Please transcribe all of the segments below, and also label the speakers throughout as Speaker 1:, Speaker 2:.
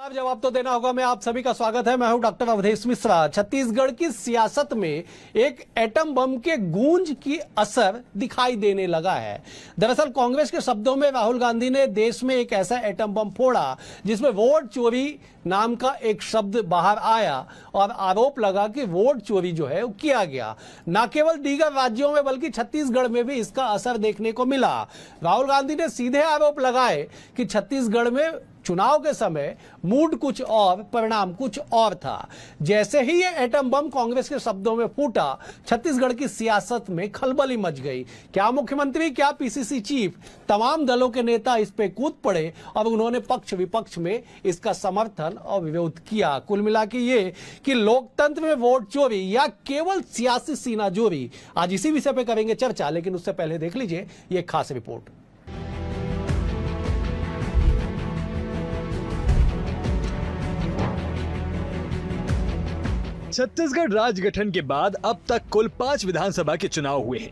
Speaker 1: जवाब तो देना होगा। मैं आप सभी का स्वागत है। मैं हूं डॉक्टर अवधेश मिश्रा। छत्तीसगढ़ की सियासत में एक एटम बम के गूंज की असर दिखाई देने लगा है। दरअसल कांग्रेस के शब्दों में राहुल गांधी ने देश में एक ऐसा एटम बम फोड़ा जिसमें वोट चोरी नाम का एक शब्द बाहर आया और आरोप लगा कि वोट चोरी जो है वो किया गया। न केवल दीगर राज्यों में बल्कि छत्तीसगढ़ में भी इसका असर देखने को मिला। राहुल गांधी ने सीधे आरोप लगाए कि छत्तीसगढ़ में चुनाव के समय मूड कुछ और, परिणाम कुछ और था। जैसे ही ये एटम बम कांग्रेस के शब्दों में फूटा, छत्तीसगढ़ की सियासत में खलबली मच गई। क्या मुख्यमंत्री, क्या पीसीसी चीफ, तमाम दलों के नेता इस पे कूद पड़े और उन्होंने पक्ष विपक्ष में इसका समर्थन और विरोध किया। कुल मिला के ये कि लोकतंत्र में वोट चोरी या केवल सियासी सीनाजोरी, आज इसी विषय पे करेंगे चर्चा। लेकिन उससे पहले देख लीजिए ये खास रिपोर्ट।
Speaker 2: छत्तीसगढ़ राज्य गठन के बाद अब तक कुल 5 विधानसभा के चुनाव हुए हैं,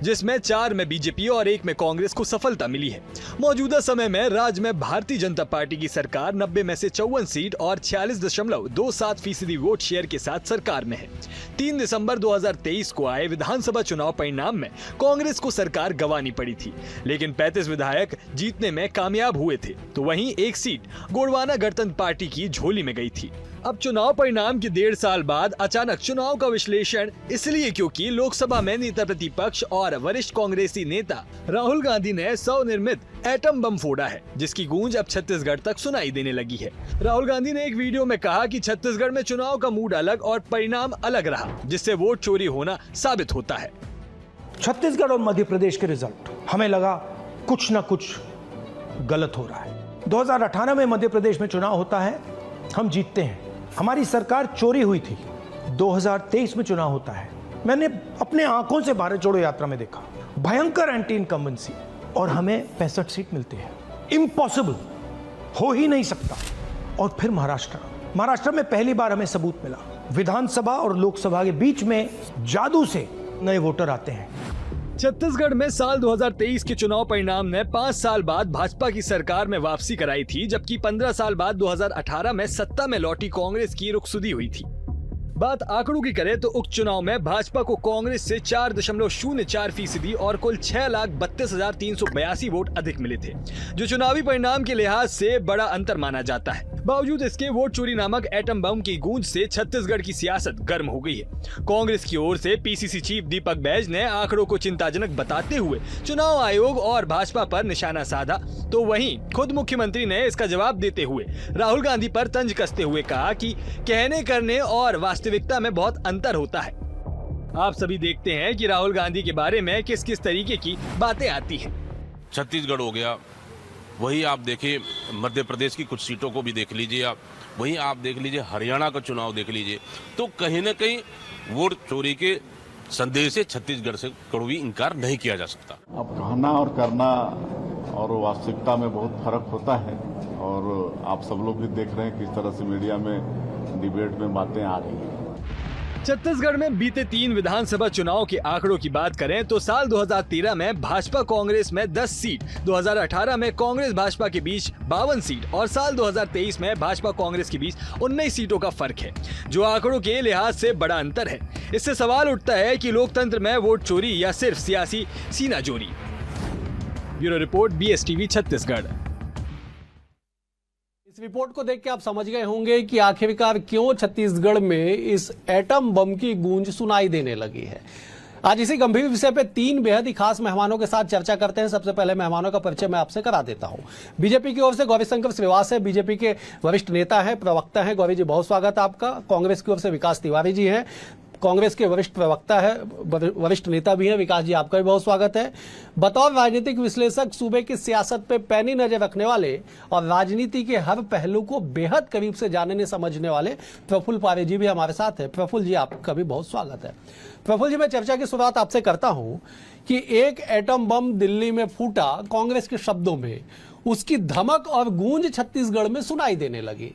Speaker 2: जिसमें 4 में बीजेपी और 1 में कांग्रेस को सफलता मिली है। मौजूदा समय में राज्य में भारतीय जनता पार्टी की सरकार 90 में से 54 सीट और 46.27% वोट शेयर के साथ सरकार में है। 3 दिसंबर 2023 को आए विधानसभा चुनाव परिणाम में कांग्रेस को सरकार गंवानी पड़ी थी, लेकिन 35 विधायक जीतने में कामयाब हुए थे, तो वहीं 1 सीट गोंडवाना गणतंत्र पार्टी की झोली में गई थी। अब चुनाव परिणाम के 1.5 साल बाद अचानक चुनाव का विश्लेषण इसलिए क्योंकि लोकसभा में नेता प्रतिपक्ष और वरिष्ठ कांग्रेसी नेता राहुल गांधी ने स्वनिर्मित एटम बम फोड़ा है, जिसकी गूंज अब छत्तीसगढ़ तक सुनाई देने लगी है। राहुल गांधी ने एक वीडियो में कहा कि छत्तीसगढ़ में चुनाव का मूड अलग और परिणाम अलग रहा, जिससे वोट चोरी होना साबित होता है।
Speaker 3: छत्तीसगढ़ और मध्य प्रदेश के रिजल्ट हमें लगा कुछ न कुछ गलत हो रहा है। 2018 में मध्य प्रदेश में चुनाव होता है, हम जीतते हैं, हमारी सरकार चोरी हुई थी। 2023 में चुनाव होता है, मैंने अपने आंखों से भारत जोड़ो यात्रा में देखा, भयंकर एंटी इनकम्बेंसी, और हमें 65 सीट मिलती है। इम्पॉसिबल, हो ही नहीं सकता। और फिर महाराष्ट्र में पहली बार हमें सबूत मिला, विधानसभा और लोकसभा के बीच में जादू से नए वोटर आते हैं।
Speaker 2: छत्तीसगढ़ में साल 2023 के चुनाव परिणाम ने 5 साल बाद भाजपा की सरकार में वापसी कराई थी, जबकि 15 साल बाद 2018 में सत्ता में लौटी कांग्रेस की रुखसदी हुई थी। बात आंकड़ों की करें तो उक्त चुनाव में भाजपा को कांग्रेस से 4.04% और कुल 6,32,382 वोट अधिक मिले थे, जो चुनावी परिणाम के लिहाज से बड़ा अंतर माना जाता है। बावजूद इसके वोट चोरी नामक एटम बम की गूंज से छत्तीसगढ़ की सियासत गर्म हो गई है। कांग्रेस की ओर से पीसीसी चीफ दीपक बैज ने आंकड़ों को चिंताजनक बताते हुए चुनाव आयोग और भाजपा पर निशाना साधा, तो वहीं खुद मुख्यमंत्री ने इसका जवाब देते हुए राहुल गांधी पर तंज कसते हुए कहा कि कहने करने और वास्तविकता में बहुत अंतर होता है। आप सभी देखते हैं कि राहुल गांधी के बारे में किस किस तरीके की बातें आती हैं।
Speaker 4: छत्तीसगढ़ हो गया, वही आप देखिए मध्य प्रदेश की कुछ सीटों को भी देख लीजिए आप, वहीं आप देख लीजिए हरियाणा का चुनाव देख लीजिए, तो कहीं ना कहीं वोट चोरी के संदेश से छत्तीसगढ़ से कभी इनकार नहीं किया जा सकता।
Speaker 5: अब कहना और करना और वास्तविकता में बहुत फर्क होता है, और आप सब लोग भी देख रहे हैं किस तरह से मीडिया में डिबेट में बातें आ रही हैं।
Speaker 2: छत्तीसगढ़ में बीते 3 विधानसभा चुनाव के आंकड़ों की बात करें तो साल 2013 में भाजपा कांग्रेस में 10 सीट, 2018 में कांग्रेस भाजपा के बीच 52 सीट और साल 2023 में भाजपा कांग्रेस के बीच 19 सीटों का फर्क है, जो आंकड़ों के लिहाज से बड़ा अंतर है। इससे सवाल उठता है कि लोकतंत्र में वोट चोरी या सिर्फ सियासी सीनाजोरी। Bureau report, BSTV Chhattisgarh.
Speaker 1: इस रिपोर्ट को देख के आप समझ गए होंगे कि आखिरकार क्यों छत्तीसगढ़ में इस एटम बम की गूंज सुनाई देने लगी है। आज इसी गंभीर विषय पे 3 बेहद ही खास मेहमानों के साथ चर्चा करते हैं। सबसे पहले मेहमानों का परिचय मैं आपसे करा देता हूं। बीजेपी की ओर से गौरीशंकर श्रीवास है, बीजेपी के वरिष्ठ नेता हैं, प्रवक्ता हैं। गौरी जी, बहुत स्वागत है आपका। कांग्रेस की ओर से विकास तिवारी जी हैं, कांग्रेस के वरिष्ठ प्रवक्ता है, वरिष्ठ नेता भी हैं। विकास जी, आपका भी बहुत स्वागत है। बतौर राजनीतिक विश्लेषक, सूबे की सियासत पे पैनी नजर रखने वाले और राजनीति के हर पहलू को बेहद करीब से जानने समझने वाले प्रफुल्ल पारे जी भी हमारे साथ है। प्रफुल्ल जी, आपका भी बहुत स्वागत है। प्रफुल्ल जी, मैं चर्चा की शुरुआत आपसे करता हूं कि एक एटम बम दिल्ली में फूटा, कांग्रेस के शब्दों में उसकी धमक और गूंज छत्तीसगढ़ में सुनाई देने लगी।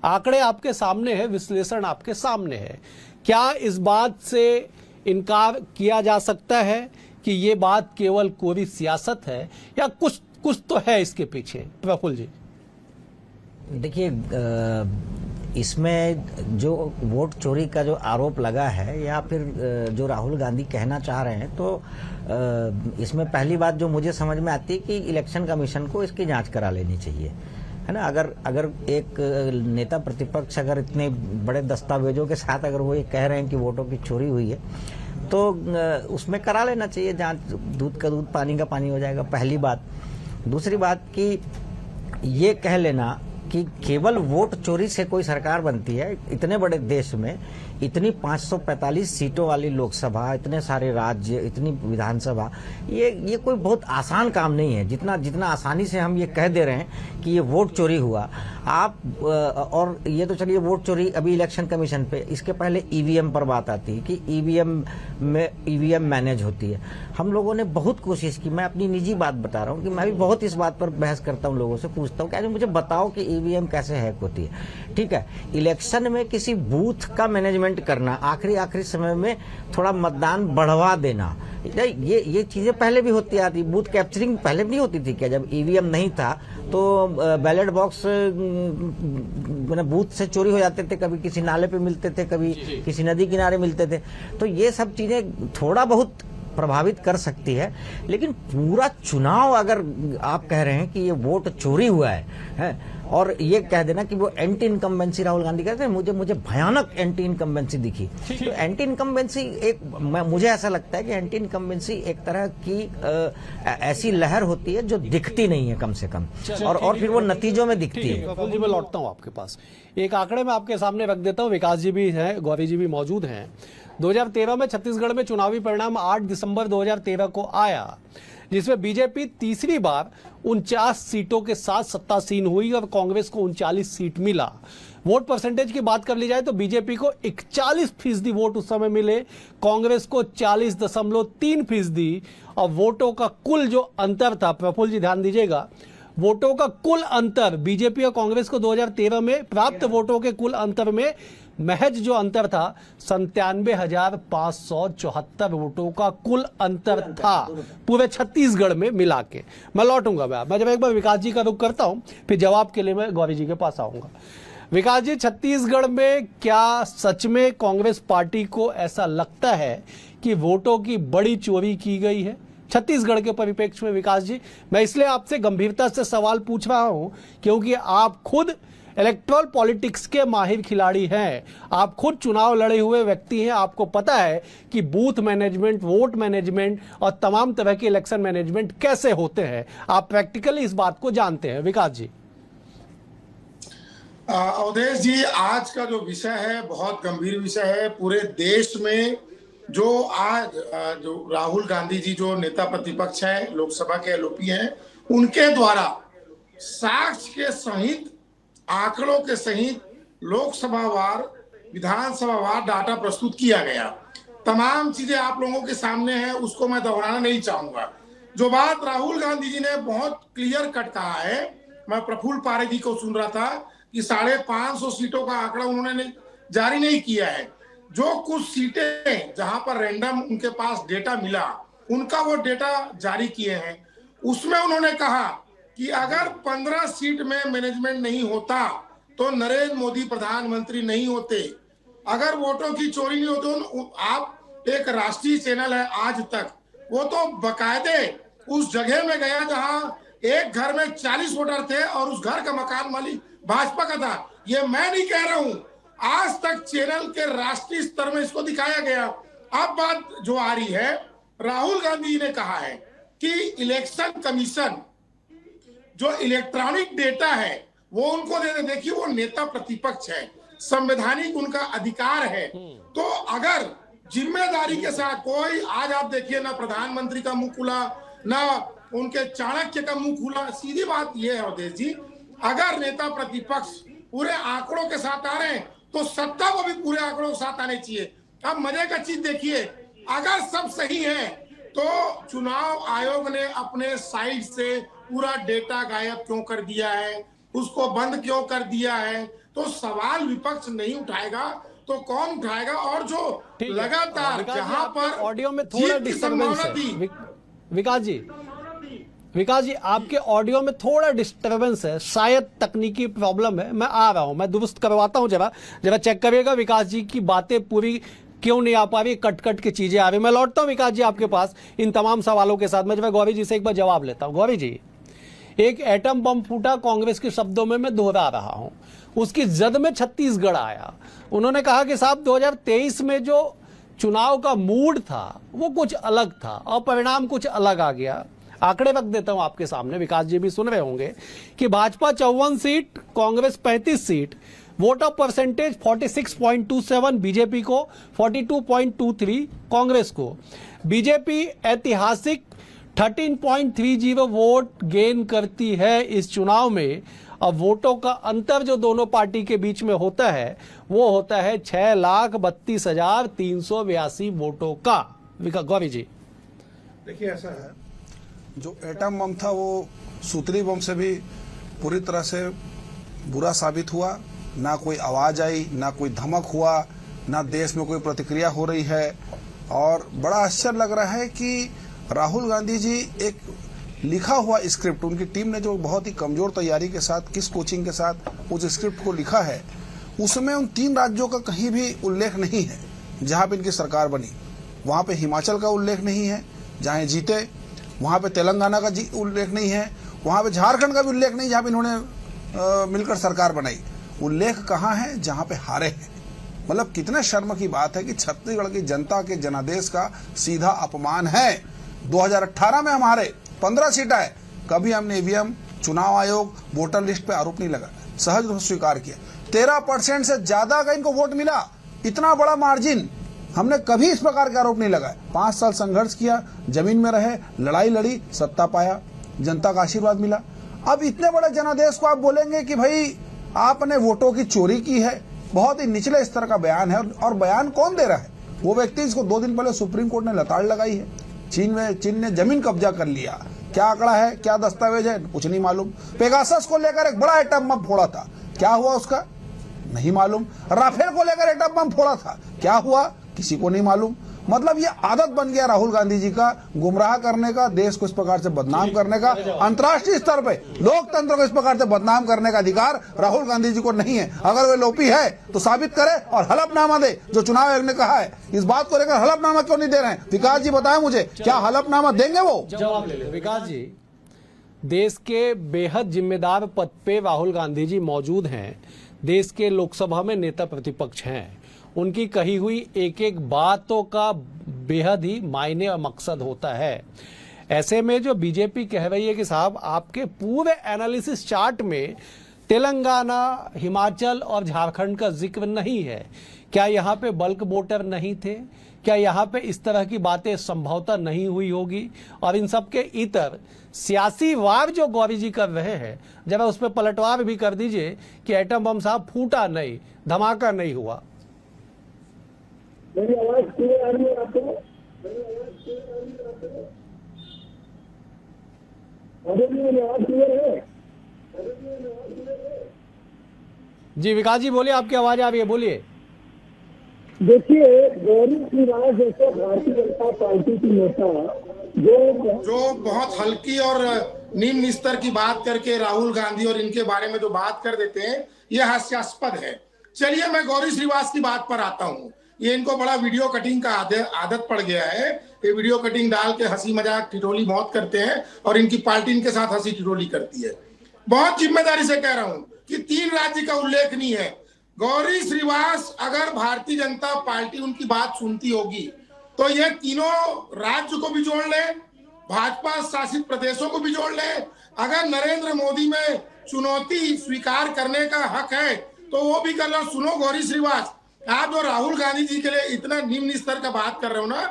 Speaker 1: आंकड़े आपके सामने है, विश्लेषण आपके सामने है। क्या इस बात से इनकार किया जा सकता है कि ये बात केवल कोरी सियासत है, या कुछ तो है इसके पीछे? प्रफुल्ल जी।
Speaker 6: देखिए, इसमें जो वोट चोरी का जो आरोप लगा है या फिर जो राहुल गांधी कहना चाह रहे हैं, तो इसमें पहली बात जो मुझे समझ में आती है कि इलेक्शन कमीशन को इसकी जांच करा लेनी चाहिए, है ना। अगर एक नेता प्रतिपक्ष अगर इतने बड़े दस्तावेजों के साथ अगर वो ये कह रहे हैं कि वोटों की चोरी हुई है, तो उसमें करा लेना चाहिए जांच। दूध का दूध, पानी का पानी हो जाएगा, पहली बात। दूसरी बात कि ये कह लेना कि केवल वोट चोरी से कोई सरकार बनती है, इतने बड़े देश में इतनी 545 सीटों वाली लोकसभा, इतने सारे राज्य, इतनी विधानसभा, ये कोई बहुत आसान काम नहीं है। जितना आसानी से हम ये कह दे रहे हैं कि ये वोट चोरी हुआ, आप और ये तो चलिए वोट चोरी अभी इलेक्शन कमीशन पे, इसके पहले ईवीएम पर बात आती है कि ईवीएम मैनेज होती है। हम लोगों ने बहुत कोशिश की, मैं अपनी निजी बात बता रहा हूँ कि मैं भी बहुत इस बात पर बहस करता हूँ, लोगों से पूछता हूँ कि मुझे बताओ कि ईवीएम कैसे हैक होती है। ठीक है, इलेक्शन में किसी बूथ का मैनेजमेंट करना, आखिरी समय में थोड़ा मतदान बढ़वा देना, ये चीजें पहले भी होती आती। बूथ कैप्चरिंग पहले भी नहीं होती थी क्या? जब ईवीएम नहीं था तो बैलेट बॉक्स बूथ से चोरी हो जाते थे, कभी किसी नाले पे मिलते थे, कभी किसी नदी किनारे मिलते थे। तो ये सब चीजें थोड़ा बहुत प्रभावित कर सकती है, लेकिन पूरा चुनाव अगर आप कह रहे हैं कि ये वोट चोरी हुआ है और ये कह देना कि वो एंटी इनकम्बेंसी राहुल गांधी कहते हैं, मुझे भयानक एंटी इनकम्बेंसी दिखी। तो एंटी इनकम्बेंसी मुझे ऐसा लगता है कि एंटी इनकम्बेंसी एक तरह की ऐसी लहर होती है जो दिखती नहीं है कम से कम, और फिर वो नतीजों में दिखती है।
Speaker 1: प्रफुल्ल जी, मैं लौटता हूँ आपके पास। एक आंकड़े में आपके सामने रख देता हूँ, विकास जी भी हैं, गौरी जी भी मौजूद हैं। 2013 में छत्तीसगढ़ में चुनावी परिणाम 8 दिसंबर 2013 को आया, जिसमें बीजेपी तीसरी बार 49 सीटों के साथ सत्तासीन हुई और कांग्रेस को 39 सीट मिला। वोट परसेंटेज की बात कर ली जाए तो बीजेपी को 41% वोट उस समय मिले, कांग्रेस को 40.3%। और वोटों का कुल जो अंतर था, प्रफुल्ल जी ध्यान दीजिएगा, वोटों का कुल अंतर बीजेपी और कांग्रेस को 2013 में प्राप्त वोटों के कुल अंतर में महज जो अंतर था 97,574 वोटों का कुल अंतर था पूरे छत्तीसगढ़ में मिला के। मैं लौटूंगा, मैं जब एक बार विकास जी का रुख करता हूं, फिर जवाब के लिए मैं गौरी जी के पास आऊंगा। विकास जी, छत्तीसगढ़ में क्या सच में कांग्रेस पार्टी को ऐसा लगता है कि वोटों की बड़ी चोरी की गई है छत्तीसगढ़ के परिप्रेक्ष्य में? विकास जी, मैं इसलिए आपसे गंभीरता से सवाल पूछ रहा हूं क्योंकि आप खुद इलेक्ट्रल पॉलिटिक्स के माहिर खिलाड़ी हैं, आप खुद चुनाव लड़े हुए व्यक्ति हैं, आपको पता है कि बूथ मैनेजमेंट, वोट मैनेजमेंट और तमाम तरह के इलेक्शन मैनेजमेंट कैसे होते हैं। आप प्रैक्टिकली इस बात को जानते हैं। विकास जी।
Speaker 7: अवधेश जी, आज का जो विषय है बहुत गंभीर विषय है। पूरे देश में जो आज जो राहुल गांधी जी जो नेता प्रतिपक्ष हैं, लोकसभा के एलओपी हैं, उनके द्वारा साक्ष्य के सहित, आंकड़ों के सहित लोकसभा वार, विधानसभा वार डाटा प्रस्तुत किया गया। तमाम चीजें आप लोगों के सामने हैं, उसको मैं दोहराना नहीं चाहूंगा। जो बात राहुल गांधी जी ने बहुत क्लियर कट कहा है, मैं प्रफुल्ल पारे जी को सुन रहा था कि 550 सीटों का आंकड़ा उन्होंने जारी नहीं किया है। जो कुछ सीटें जहां पर रैंडम उनके पास डेटा मिला, उनका वो डेटा जारी किए हैं। उसमें उन्होंने कहा कि अगर 15 सीट में मैनेजमेंट नहीं होता तो नरेंद्र मोदी प्रधानमंत्री नहीं होते। अगर वोटों की चोरी नहीं होती, तो आप एक राष्ट्रीय चैनल है आज तक, वो तो बकायदे उस जगह में गया जहां एक घर में 40 वोटर थे और उस घर का मकान मालिक भाजपा का था। ये मैं नहीं कह रहा हूं, आज तक चैनल के राष्ट्रीय स्तर में इसको दिखाया गया। अब बात जो आ रही है, राहुल गांधी जी ने कहा है कि इलेक्शन कमीशन जो इलेक्ट्रॉनिक डेटा है वो उनको दे दे। देखिए, वो नेता प्रतिपक्ष है, संवैधानिक उनका अधिकार है। तो अगर जिम्मेदारी के साथ कोई, आज आप देखिए ना प्रधानमंत्री का मुंह खुला, ना उनके चाणक्य का मुंह खुला। सीधी बात यह है अवधेश जी, अगर नेता प्रतिपक्ष पूरे आंकड़ों के साथ आ रहे हैं तो सत्ता को भी पूरे आंकड़ों के साथ आने चाहिए। अब मजे का चीज देखिए, अगर सब सही है तो चुनाव आयोग ने अपने साइड से पूरा डेटा गायब क्यों कर दिया है, उसको बंद क्यों कर दिया है? तो सवाल विपक्ष नहीं उठाएगा तो कौन उठाएगा? और जो लगातार जहां पर
Speaker 1: ऑडियो में थोड़ा डिस्टर्बेंस है। विकास जी, विकास जी, आपके ऑडियो में थोड़ा डिस्टरबेंस है, शायद तकनीकी प्रॉब्लम है। मैं आ रहा हूं, मैं दुरुस्त करवाता हूं, जरा चेक करिएगा। विकास जी की बातें पूरी क्यों नहीं आ पा रही, कट कट के चीजें आ रही। मैं लौटता हूं विकास जी आपके पास इन तमाम सवालों के साथ। मैं गौरी जी से एक बार जवाब लेता हूं। गौरी जी, एक एटम बम फूटा, कांग्रेस के शब्दों में मैं दोहरा रहा हूं, उसकी जद में छत्तीसगढ़ आया। उन्होंने कहा कि साहब 2023 में जो चुनाव का मूड था वो कुछ अलग था और परिणाम कुछ अलग आ गया। आंकड़े रख देता हूं आपके सामने, विकास जी भी सुन रहे होंगे कि Bhajpa 54 seat, Congress 35 seat, vote of percentage 46.27 BJP को, 42.23 कांग्रेस को। बीजेपी ऐतिहासिक 13.30 वोट गेन करती है इस चुनाव में। अब वोटों का अंतर जो दोनों पार्टी के बीच में होता है वो होता है 6,32,382 वोटों का। गौरी जी,
Speaker 8: देखिए ऐसा है, जो एटम बम था वो सूतली बम से भी पूरी तरह से बुरा साबित हुआ। ना कोई आवाज आई, ना कोई धमक हुआ, ना देश में कोई प्रतिक्रिया हो रही है। और बड़ा आश्चर्य लग रहा है कि राहुल गांधी जी एक लिखा हुआ स्क्रिप्ट, उनकी टीम ने जो बहुत ही कमजोर तैयारी के साथ, किस कोचिंग के साथ उस स्क्रिप्ट को लिखा है, उसमें उन 3 राज्यों का कहीं भी उल्लेख नहीं है जहां पे इनकी सरकार बनी। वहां पे हिमाचल का उल्लेख नहीं है जहां जीते, वहां पे तेलंगाना का उल्लेख नहीं है, वहां पे झारखंड का भी उल्लेख नहीं जहां पे इन्होंने मिलकर सरकार बनाई। उल्लेख कहाँ है? जहां पे हारे हैं। मतलब कितने शर्म की बात है कि छत्तीसगढ़ की जनता के जनादेश का सीधा अपमान है। 2018 में हम हारे, 15 सीट आए, कभी हमने ईवीएम, चुनाव आयोग, वोटर लिस्ट पे आरोप नहीं लगा, सहज रूप से स्वीकार किया। 13% से ज्यादा का इनको वोट मिला, इतना बड़ा मार्जिन, हमने कभी इस प्रकार के आरोप नहीं लगाए। 5 साल संघर्ष किया, जमीन में रहे, लड़ाई लड़ी, सत्ता पाया, जनता का आशीर्वाद मिला। अब इतने बड़े जनादेश को आप बोलेंगे कि भाई आपने वोटों की चोरी की है, बहुत ही निचले स्तर का बयान है। और बयान कौन दे रहा है? वो व्यक्ति जिसको 2 दिन पहले सुप्रीम कोर्ट ने लताड़ लगाई है। चीन ने जमीन कब्जा कर लिया। क्या आंकड़ा है, क्या दस्तावेज है, कुछ नहीं मालूम। पेगासस को लेकर एक बड़ा एटम बम फोड़ा था, क्या हुआ उसका नहीं मालूम। राफेल को लेकर एटम बम फोड़ा था, क्या हुआ किसी को नहीं मालूम। मतलब ये आदत बन गया राहुल गांधी जी का गुमराह करने का, देश को इस प्रकार से बदनाम करने का। अंतर्राष्ट्रीय स्तर पे लोकतंत्र को इस प्रकार से बदनाम करने का अधिकार राहुल गांधी जी को नहीं है। अगर वे लोपी है तो साबित करे और हलफनामा दे, जो चुनाव आयोग ने कहा है। इस बात को लेकर हलफनामा क्यों नहीं दे रहे हैं? विकास जी बताएं मुझे, क्या हलफनामा देंगे वो?
Speaker 1: जवाब ले ले। विकास जी, देश के बेहद जिम्मेदार पद पे राहुल गांधी जी मौजूद हैं। देश के लोकसभा में नेता प्रतिपक्ष हैं। उनकी कही हुई एक एक बातों का बेहद ही मायने और मकसद होता है। ऐसे में जो बीजेपी कह रही है कि साहब आपके पूरे एनालिसिस चार्ट में तेलंगाना, हिमाचल और झारखंड का जिक्र नहीं है, क्या यहाँ पे बल्क वोटर नहीं थे? क्या यहाँ पे इस तरह की बातें संभवतः नहीं हुई होगी? और इन सब के इतर सियासी वार जो गौरी जी कर रहे हैं, जरा उस पर पलटवार भी कर दीजिए कि एटम बम साहब फूटा नहीं, धमाका नहीं हुआ।
Speaker 9: मेरी आवाज क्लियर आ रही है आपको? मेरी आवाज क्लियर है?
Speaker 1: जी विकास जी बोलिए, आपकी आवाज आ रही है, बोलिए।
Speaker 9: देखिए, गौरी श्रीवास जैसे भारतीय जनता पार्टी की नेता
Speaker 7: जो बहुत हल्की और निम्न स्तर की बात करके राहुल गांधी और इनके बारे में जो बात कर देते हैं, यह हास्यास्पद है। चलिए मैं गौरी श्रीवास की बात पर आता हूँ। ये इनको बड़ा वीडियो कटिंग का आदत पड़ गया है। ये वीडियो कटिंग डाल के हंसी मजाक ठिठोली बहुत करते हैं और इनकी पार्टी इनके साथ हंसी ठिठोली करती है। बहुत जिम्मेदारी से कह रहा हूं कि 3 राज्य का उल्लेख नहीं है। गौरी श्रीवास अगर भारतीय जनता पार्टी उनकी बात सुनती होगी तो ये तीनों राज्य को भी जोड़ ले, भाजपा शासित प्रदेशों को भी जोड़ ले। अगर नरेंद्र मोदी में चुनौती स्वीकार करने का हक है तो वो भी कर लो। सुनो गौरी श्रीवास, आप जो राहुल गांधी जी के लिए इतना निम्न स्तर का बात कर रहे हो ना,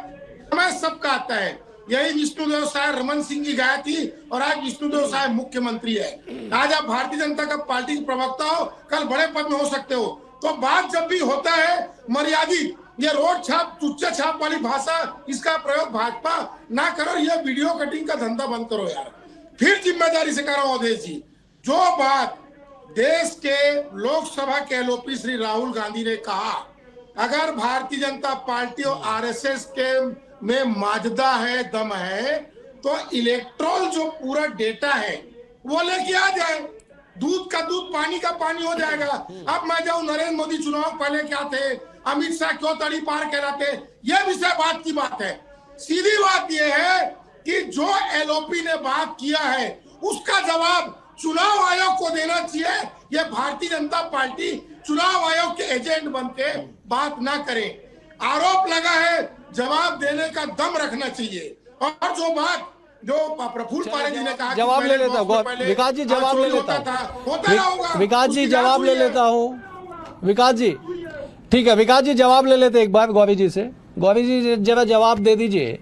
Speaker 7: हमें सबका आता है। यही विष्णुदेव साय रमन सिंह की गाय थी और आज विष्णुदेव साय मुख्यमंत्री है। आज आप भारतीय जनता का पार्टी के प्रवक्ता हो, कल बड़े पद में हो सकते हो। तो बात जब भी होता है मर्यादित, ये रोड छाप, चुच्चा छाप वाली भाषा, इसका प्रयोग भाजपा ना करो। ये वीडियो कटिंग का धंधा बंद करो यार। फिर जिम्मेदारी से कह रहा हूं अवधेश जी, जो बात देश के लोकसभा के एलओपी श्री राहुल गांधी ने कहा, अगर भारतीय जनता पार्टी और आरएसएस के में माजदा है, दम है, तो इलेक्ट्रॉल जो पूरा डेटा है वो लेके आ जाए, दूध का दूध पानी का पानी हो जाएगा। अब मैं जाऊं नरेंद्र मोदी चुनाव पहले क्या थे, अमित शाह क्यों तड़ी पार कहलाते, ये विषय बात की बात है। सीधी बात ये है कि जो एलओपी ने बात किया है उसका जवाब चुनाव आयोग को देना चाहिए। ये भारतीय जनता पार्टी चुनाव आयोग के एजेंट बन के बात ना करे। आरोप लगा है, जवाब देने का दम रखना चाहिए। और जो बात जो प्रफुल्ल पारे जी ने कहा,
Speaker 1: जवाब ले लेता हूँ विकास जी, जवाब ले लेता हूँ विकास जी, जवाब ले लेता हूँ विकास जी। ठीक है विकास जी, जवाब ले लेते एक बार गौरी जी से। गौरी जी जरा जवाब दे दीजिए।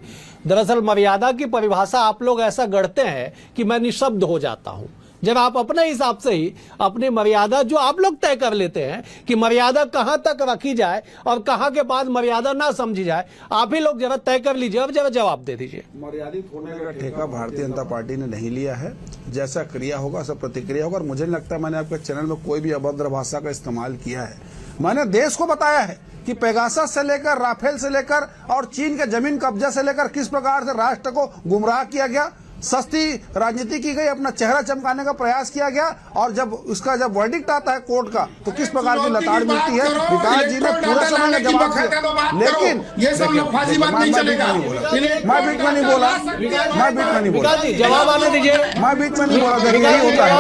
Speaker 1: दरअसल मर्यादा की परिभाषा आप लोग ऐसा गढ़ते हैं कि मैं निशब्द हो जाता हूं। जब आप अपने हिसाब से ही अपनी मर्यादा जो आप लोग तय कर लेते हैं कि मर्यादा कहां तक रखी जाए और कहां के बाद मर्यादा ना समझी जाए, आप ही लोग जरा तय कर लीजिए। अब जरा जवाब दे दीजिए।
Speaker 8: मर्यादित होने का ठेका भारतीय जनता पार्टी ने नहीं लिया है। जैसा क्रिया होगा सब प्रतिक्रिया होगा। और मुझे नहीं लगता मैंने आपके चैनल में कोई भी अभद्र भाषा का इस्तेमाल किया है। मैंने देश को बताया है कि पेगासस से लेकर, राफेल से लेकर और चीन के जमीन कब्जा से लेकर किस प्रकार से राष्ट्र को गुमराह किया गया, सस्ती राजनीति की गई, अपना चेहरा चमकाने का प्रयास किया गया। और जब उसका जब वर्डिक्ट आता है कोर्ट का तो किस प्रकार की लताड़ मिलती है। विकास जी ने पूरा समय में जवाब दिया, लेकिन
Speaker 7: ये सब लफाजी बात नहीं चलेगा।
Speaker 8: मैं बीच में नहीं बोला, मैं बीच में नहीं बोला।
Speaker 1: जवाब आने दीजिए।
Speaker 8: मैं बीच में नहीं बोला। यही होता है,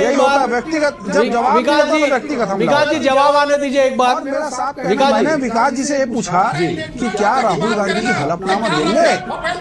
Speaker 8: यही होता है व्यक्तिगत। जब जवाब व्यक्तिगत,
Speaker 1: विकास जी जवाब आने दीजिए एक बार।
Speaker 8: मैंने विकास जी से ये पूछा कि क्या राहुल गांधी की हलफनामा देंगे।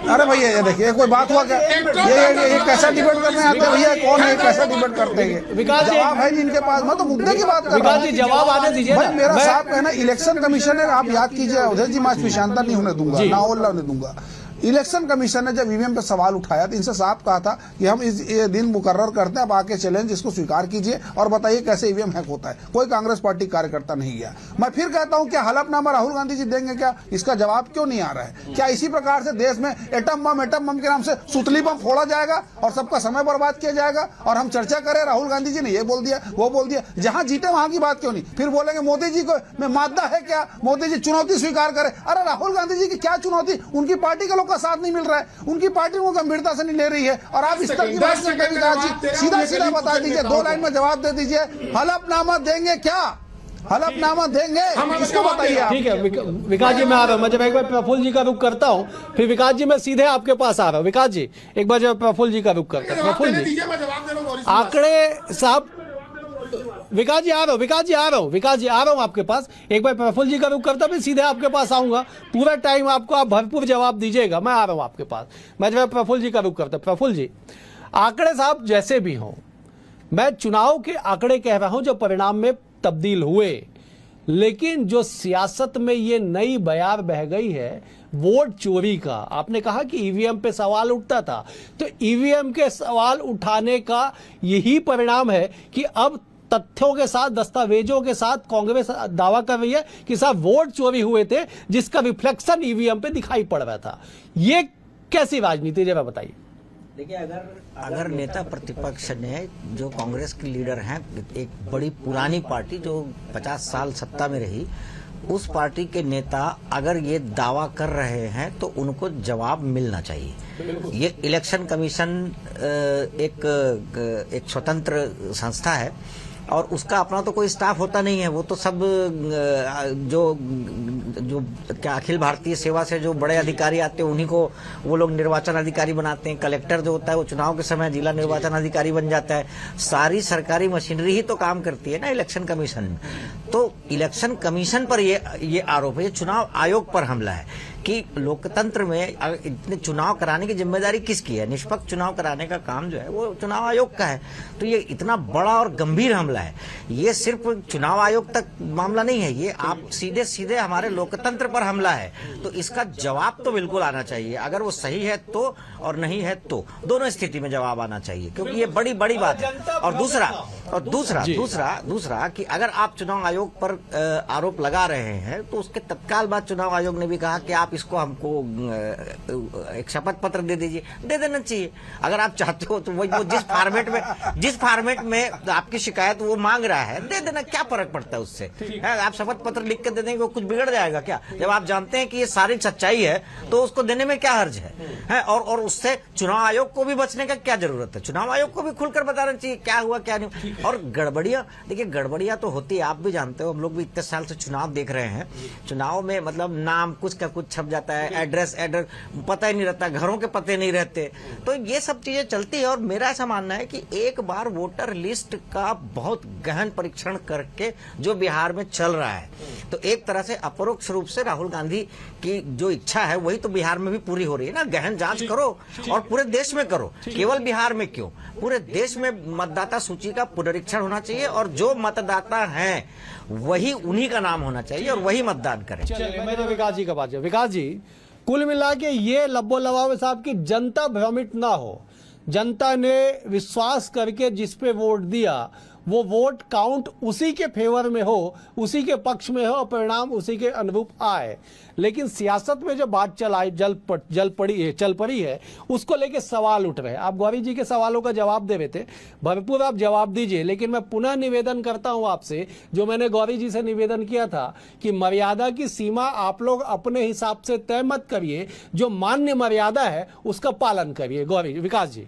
Speaker 8: अरे भैया ये देखिए, कोई बात हुआ क्या? ये कैसा डिबेट करने आते हैं भैया? कौन है कैसा डिबेट करते हैं? जवाब है जी इनके पास। मैं तो मुद्दे की बात कर रहा हूं।
Speaker 1: जवाब आने दीजिए।
Speaker 8: भाई मेरा साफ कहना, इलेक्शन कमीशन है, आप याद कीजिए अवधेश जी, मैं शांता नहीं होने दूंगा, ना होने दूंगा। इलेक्शन कमीशन ने जब ईवीएम पे सवाल उठाया तो इनसे साफ कहा था कि हम ये दिन मुकर्रर करते हैं, अब आके चैलेंज इसको स्वीकार कीजिए और बताइए कैसे ईवीएम हैक होता है। कोई कांग्रेस पार्टी कार्यकर्ता नहीं गया। मैं फिर कहता हूं, क्या हलफनामा राहुल गांधी जी देंगे क्या? इसका जवाब क्यों नहीं आ रहा है? क्या इसी प्रकार से देश में एटम बम के नाम से सुतली बम फोड़ा जाएगा और सबका समय बर्बाद किया जाएगा? और हम चर्चा करें राहुल गांधी जी ने ये बोल दिया, वो बोल दिया, जहां जीते वहां की बात क्यों नहीं? फिर बोलेंगे मोदी जी को में मादा है क्या, मोदी जी चुनौती स्वीकार करे। अरे राहुल गांधी जी की क्या चुनौती? उनकी पार्टी के लोग का साथ नहीं मिल रहा है, उनकी पार्टी को गंभीरता से नहीं ले रही है। और आप इस तरह की बात करते हैं विकास जी, सीधा सीधा बता दीजिए, 2 लाइन में जवाब दे दीजिए। हलफनामा देंगे क्या? हलफनामा देंगे, इसको बताइए।
Speaker 1: ठीक है विकास जी, मैं आ रहा हूँ। मैं जब एक बार प्रफुल्ल जी का रुख करता हूँ, फिर विकास जी मैं सीधे आपके पास आ रहा हूँ। विकास जी एक बार जब प्रफुल्ल जी का रुख करता हूँ, प्रफुल्ल जी आंकड़े साहब, विकास जी आ रहा हूँ, विकास जी आ रहा हूँ, विकास जी आ रहा हूँ आपके पास। एक बार प्रफुल्ल जी का रुख करता फिर सीधे आपके पास आऊंगा। पूरा टाइम आपको आप भरपूर जवाब दीजिएगा। मैं आ रहा हूँ आपके पास। मैं जब प्रफुल्ल जी का रुख करता, प्रफुल्ल जी आंकड़े साहब जैसे भी हों, मैं चुनाव के आंकड़े कह रहा हूं जो परिणाम में तब्दील हुए, लेकिन जो सियासत में ये नई बयार बह गई है वोट चोरी का। आपने कहा कि ईवीएम पे सवाल उठता था, तो ईवीएम के सवाल उठाने का यही परिणाम है कि अब तथ्यों के साथ, दस्तावेजों के साथ कांग्रेस दावा कर रही है कि साहब वोट चोरी हुए थे, जिसका रिफ्लेक्शन ईवीएम पे दिखाई पड़ रहा था। ये कैसी राजनीति जरा बताइए।
Speaker 6: देखिए, अगर नेता प्रतिपक्ष ने, जो कांग्रेस के लीडर हैं, एक बड़ी पुरानी पार्टी जो 50 साल सत्ता में रही, उस पार्टी के नेता अगर ये दावा कर रहे हैं तो उनको जवाब मिलना चाहिए। ये इलेक्शन कमीशन एक स्वतंत्र संस्था है और उसका अपना तो कोई स्टाफ होता नहीं है। वो तो सब जो क्या अखिल भारतीय सेवा से जो बड़े अधिकारी आते हैं उन्हीं को वो लोग निर्वाचन अधिकारी बनाते हैं। कलेक्टर जो होता है वो चुनाव के समय जिला निर्वाचन अधिकारी बन जाता है। सारी सरकारी मशीनरी ही तो काम करती है ना इलेक्शन कमीशन। तो इलेक्शन कमीशन पर ये आरोप है, ये चुनाव आयोग पर हमला है कि लोकतंत्र में इतने चुनाव कराने की जिम्मेदारी किसकी है? निष्पक्ष चुनाव कराने का काम जो है वो चुनाव आयोग का है। तो ये इतना बड़ा और गंभीर हमला है। ये सिर्फ चुनाव आयोग तक मामला नहीं है, ये आप सीधे सीधे हमारे लोकतंत्र पर हमला है। तो इसका जवाब तो बिल्कुल आना चाहिए। अगर वो सही है तो और नहीं है तो दोनों स्थिति में जवाब आना चाहिए, क्योंकि ये बड़ी बड़ी बात है। और दूसरा कि अगर आप चुनाव आयोग पर आरोप लगा रहे हैं तो उसके तत्काल बाद चुनाव आयोग ने भी कहा कि आप इसको हमको एक शपथ पत्र दे दीजिए, दे देना चाहिए। अगर आप चाहते हो तो वो जिस फॉर्मेट में आपकी शिकायत वो मांग रहा है दे देना, क्या फर्क पड़ता है उससे। आप शपथ पत्र लिख के दे देंगे, कुछ बिगड़ जाएगा क्या? जब आप जानते हैं कि ये सारी सच्चाई है तो उसको देने में क्या हर्ज है? और उससे चुनाव आयोग को भी बचने का क्या जरूरत है? चुनाव आयोग को भी खुलकर बताना चाहिए क्या हुआ क्या नहीं। और गड़बड़ियां, देखिए गड़बड़ियां तो होती है, आप भी जानते हो, हम लोग भी इतने साल से चुनाव देख रहे हैं। चुनाव में मतलब नाम कुछ का कुछ छप जाता है, एड्रेस पता ही नहीं रहता, घरों के पते नहीं रहते, तो ये सब चीजें चलती है। और मेरा ऐसा मानना है कि एक बार वोटर लिस्ट का बहुत गहन परीक्षण करके जो बिहार में चल रहा है, तो एक तरह से अपरोक्ष रूप से राहुल गांधी की जो इच्छा है वही तो बिहार में भी पूरी हो रही है ना। गहन जांच करो और पूरे देश में करो, केवल बिहार में क्यों, पूरे देश में मतदाता सूची का पुनरीक्षण होना चाहिए और जो मतदाता हैं वही उन्हीं का नाम होना चाहिए और वही मतदान करें।
Speaker 1: चलिए मैंने विकास जी का बात किया। विकास जी, कुल मिला के ये लब्बो लवावे साहब की जनता भ्रमित ना हो, जनता ने विश्वास करके जिस पे वोट दिया वो वोट काउंट उसी के फेवर में हो, उसी के पक्ष में हो और परिणाम उसी के अनुरूप आए। लेकिन सियासत में जो बात चल पड़ी है उसको लेके सवाल उठ रहे हैं। आप गौरी जी के सवालों का जवाब दे रहे थे, भरपूर आप जवाब दीजिए, लेकिन मैं पुनः निवेदन करता हूं आपसे, जो मैंने गौरी जी से निवेदन किया था कि मर्यादा की सीमा आप लोग अपने हिसाब से तय मत करिए, जो मान्य मर्यादा है उसका पालन करिए। गौरी, विकास जी।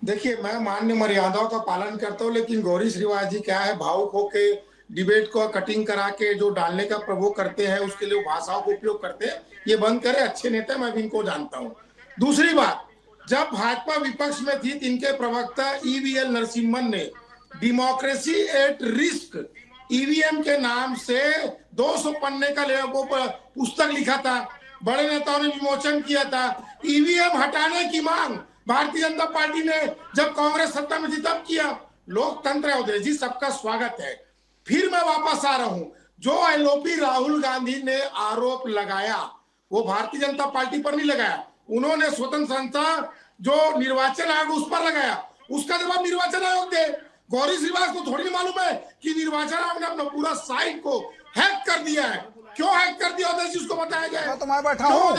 Speaker 7: देखिए, मैं मान्य मर्यादाओं का पालन करता हूं, लेकिन गौरी श्रीवास जी क्या है, भावुक होके डिबेट को कटिंग करा के जो डालने का प्रभुत्व करते हैं, उसके लिए भाषाओं का उपयोग करते हैं, ये बंद करें। अच्छे नेता मैं भी इनको जानता हूं। दूसरी बात, जब भाजपा विपक्ष में थी, इनके प्रवक्ता ईवीएल नरसिम्हन ने डेमोक्रेसी एट रिस्क ईवीएम के नाम से 200 पन्ने का पुस्तक लिखा था, बड़े नेताओं ने विमोचन किया था। ईवीएम हटाने की मांग भारतीय जनता पार्टी ने जब कांग्रेस सत्ता में थी तब किया। लोकतंत्र है उदय जी, सबका स्वागत है। फिर मैं वापस आ रहा हूं, जो एलओपी राहुल गांधी ने आरोप लगाया वो भारतीय जनता पार्टी पर नहीं लगाया, उन्होंने स्वतंत्र संस्था जो निर्वाचन आयोग उस पर लगाया। उसका जवाब निर्वाचन आयोग दे। गौरी श्रीवास को थोड़ी मालूम है कि निर्वाचन आयोग ने अपना पूरा साइट को हैक कर दिया है। क्यों हैक कर दिया उदय जी, उसको बताया जाए।
Speaker 8: मैं तो मैं बैठा हूँ,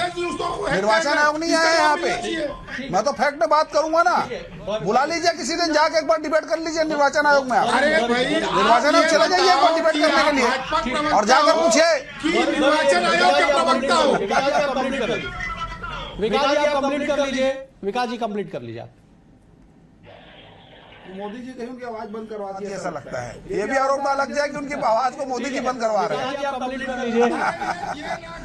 Speaker 8: निर्वाचन आयोग नहीं आया यहाँ पे, मैं तो फैक्ट में बात करूंगा ना। बुला लीजिए किसी दिन, जाके एक बार डिबेट कर लीजिए निर्वाचन आयोग में।
Speaker 7: अरे भाई,
Speaker 8: निर्वाचन आयोग चले जाइए एक बार डिबेट करने के लिए और जाकर पूछे
Speaker 7: निर्वाचन आयोग के प्रवक्ता हो।
Speaker 1: विकास जी आप कंप्लीट कर लीजिए, विकास जी कंप्लीट कर लीजिए।
Speaker 8: मोदी जी कहीं उनकी आवाज बंद करवा दी, ऐसा लगता है। ये भी आरोप ना लग जाए कि उनकी आवाज को मोदी जी बंद करवा रहे हैं।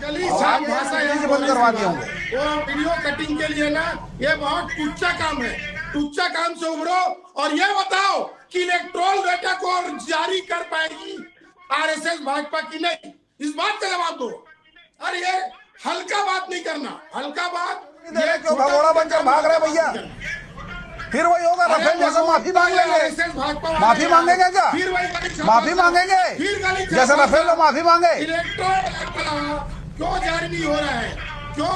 Speaker 7: गली छाप भाषा
Speaker 8: जी बंद करवा दिए होंगे।
Speaker 7: वो वीडियो कटिंग के लिए ना, ये बहुत टुच्चा काम है। टुच्चा काम से उभरो और ये बताओ कि इलेक्ट्रोल डेटा को जारी कर पाएगी आरएसएस भाजपा की नहीं, इस बात का जवाब दो। अरे ये हल्का बात नहीं करना, हल्का बात
Speaker 8: ये क्यों भगोड़ा बनकर भाग रहे भैया? फिर वही होगा, रफेल जैसा माफी मांग लेंगे। माफी मांगेंगे क्या? माफी मांगेंगे जैसे रफेल में माफी मांगे?
Speaker 7: क्यों जारी नहीं हो रहा है? क्यों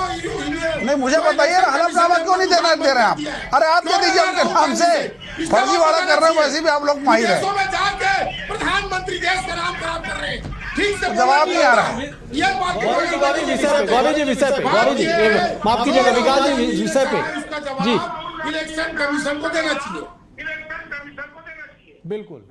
Speaker 8: नहीं, मुझे बताइए ना, हलफनामा क्यों नहीं दे रहे हैं आप? अरे आप तो दीजिए उनके नाम से, फर्जीवाड़ा कर रहे हैं, वैसे भी आप लोग माहिर है।
Speaker 7: प्रधानमंत्री देश का नाम खराब कर रहे हैं, ठीक से
Speaker 8: जवाब नहीं आ रहा है।
Speaker 7: ये बात
Speaker 1: गौरी जी विषय पे, गौरी जी माफ कीजिएगा, विकास जी विषय पे जी,
Speaker 7: इलेक्शन कमीशन को देना चाहिए।
Speaker 1: बिल्कुल,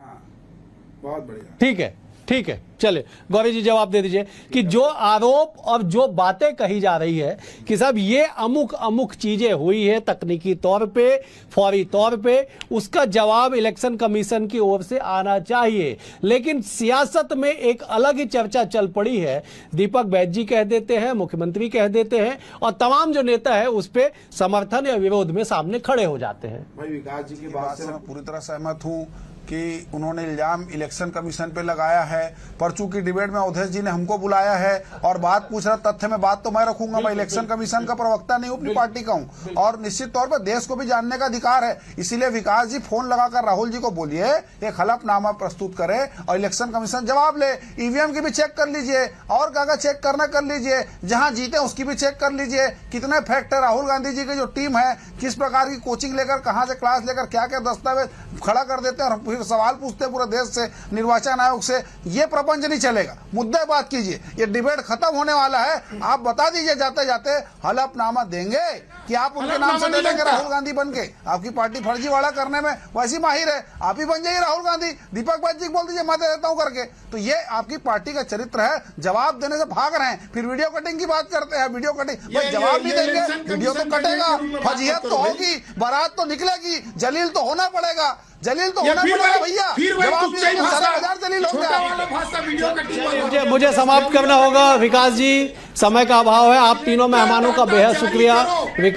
Speaker 8: बहुत बढ़िया,
Speaker 1: ठीक है, ठीक है। चले गौरी जी जवाब दे दीजिए कि जो आरोप और जो बातें कही जा रही है कि साहब ये अमुक चीजें हुई है तकनीकी तौर पे, फौरी तौर पे, उसका जवाब इलेक्शन कमीशन की ओर से आना चाहिए। लेकिन सियासत में एक अलग ही चर्चा चल पड़ी है। दीपक बैज जी कह देते हैं, मुख्यमंत्री कह देते हैं और तमाम जो नेता है उस पर समर्थन या विरोध में सामने खड़े हो जाते हैं।
Speaker 8: भाई विकास जी की बात से मैं पूरी तरह सहमत हूँ कि उन्होंने इल्जाम इलेक्शन कमीशन पे लगाया है, पर चूंकि डिबेट में अवधेश जी ने हमको बुलाया है और बात पूछ रहा, तथ्य में बात तो मैं रखूंगा। मैं इलेक्शन कमीशन का प्रवक्ता नहीं हूं, अपनी पार्टी का हूं और निश्चित तौर पर देश को भी जानने का अधिकार है। इसीलिए विकास जी फोन लगाकर राहुल जी को बोलिए एक हलफनामा प्रस्तुत करे और इलेक्शन कमीशन जवाब ले। ईवीएम की भी चेक कर लीजिए और कागज चेक करना कर लीजिए, जहां जीते उसकी भी चेक कर लीजिए। कितने फैक्ट है, राहुल गांधी जी की जो टीम है किस प्रकार की कोचिंग लेकर, कहां से क्लास लेकर क्या क्या दस्तावेज खड़ा कर देते हैं और फिर सवाल पूछते हैं पूरे देश से, निर्वाचन आयोग से। ये प्रपंच नहीं चलेगा, मुद्दे बात कीजिए। ये डिबेट खत्म होने वाला है। आप बता दीजिए जाते जाते, हलफनामा देंगे कि आप उनके नाम से दे देंगे राहुल गांधी बन के? आपकी पार्टी फर्जीवाड़ा करने में वैसी माहिर है, आप ही बन जाइए राहुल गांधी। दीपक बाजी बोल दीजिए मैं दे देता हूं करके। तो ये आपकी पार्टी का चरित्र है। जवाब देने से भाग रहे हैं, फिर वीडियो कटिंग की बात करते हैं। वीडियो कटिंग भाई जवाब नहीं देंगे, वीडियो तो कटेगा, फजीहत तो होगी, बारात तो निकलेगी, जलील तो होना पड़ेगा, जलील तो होना पड़ेगा भैया। जवाब नहीं देंगे, 7,000 जलील हो गया।
Speaker 1: मुझे समाप्त करना होगा। विकास जी, समय का अभाव है। आप तीनों मेहमानों का बेहद शुक्रिया।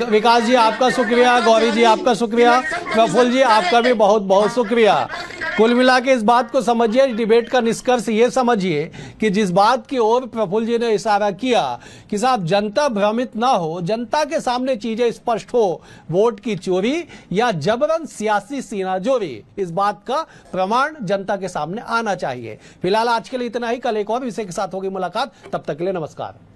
Speaker 1: विकास जी आपका शुक्रिया, गौरी जी आपका शुक्रिया, प्रफुल्ल जी आपका भी बहुत बहुत शुक्रिया। कुल मिला के इस बात को समझिए, डिबेट का निष्कर्ष ये समझिए कि जिस बात की ओर प्रफुल्ल जी ने इशारा किया कि साहब जनता भ्रमित ना हो, जनता के सामने चीजें स्पष्ट हो, वोट की चोरी या जबरन सियासी सीना जोरी, इस बात का प्रमाण जनता के सामने आना चाहिए। फिलहाल आज के लिए इतना ही। कल एक और विषय के साथ होगी मुलाकात, तब तक के लिए नमस्कार।